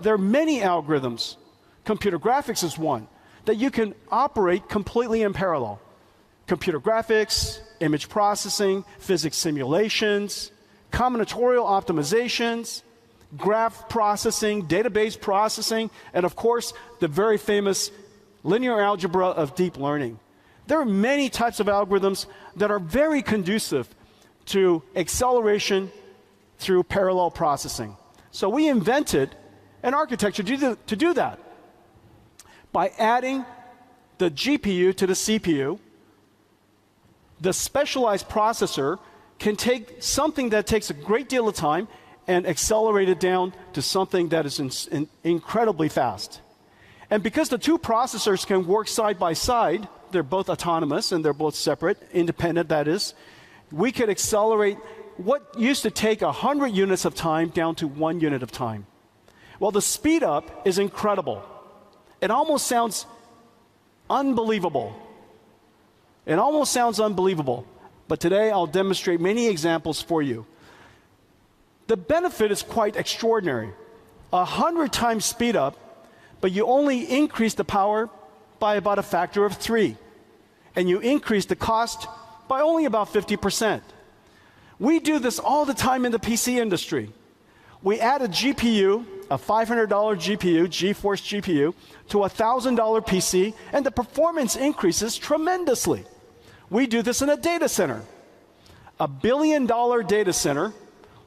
there are many algorithms. Computer graphics is one that you can operate completely in parallel. Computer graphics, image processing, physics simulations, combinatorial optimizations, graph processing, database processing, and of course, the very famous linear algebra of deep learning. There are many types of algorithms that are very conducive to acceleration through parallel processing. So we invented an architecture to do that. By adding the GPU to the CPU, the specialized processor can take something that takes a great deal of time and accelerate it down to something that is incredibly fast. And because the two processors can work side by side, they're both autonomous and they're both separate, independent that is, we could accelerate what used to take 100 units of time down to 1 unit of time. Well, the speed up is incredible. It almost sounds unbelievable. It almost sounds unbelievable. But today I'll demonstrate many examples for you. The benefit is quite extraordinary. 100 times speed up, but you only increase the power by about a factor of 3. And you increase the cost by only about 50%. We do this all the time in the PC industry. We add a GPU, a $500 GPU, GeForce GPU, to a $1,000 PC, and the performance increases tremendously. We do this in a data center. A $1 billion data center,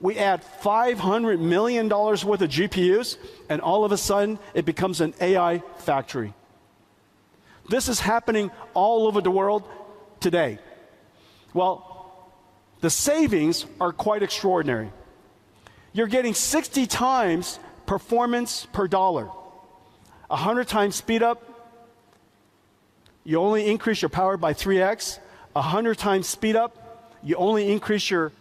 we add $500 million worth of GPUs, and all of a sudden, it becomes an AI factory. This is happening all over the world today. Well, the savings are quite extraordinary. You're getting 60 times performance per dollar. 100 times speed up, you only increase your power by 3x. 100 times speed up, you only increase your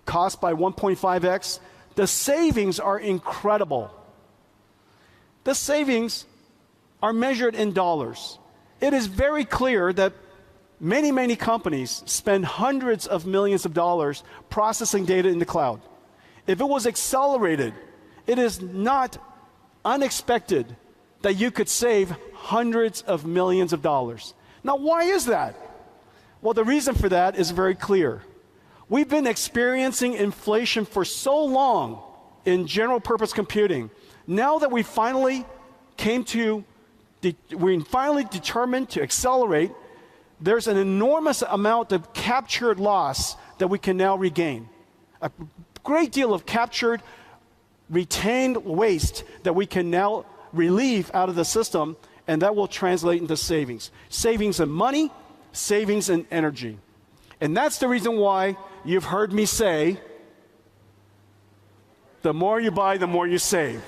cost by 1.5x. The savings are incredible. The savings are measured in dollars. It is very clear that many companies spend hundreds of millions of dollars processing data in the cloud. If it was accelerated, it is not unexpected that you could save hundreds of millions of dollars. Now, why is that? Well, the reason for that is very clear. We've been experiencing inflation for so long in general purpose computing. Now that we finally determined to accelerate, there's an enormous amount of captured loss that we can now regain. A great deal of captured, retained waste that we can now relieve out of the system, and that will translate into savings. Savings in money, savings in energy. And that's the reason why you've heard me say, the more you buy, the more you save.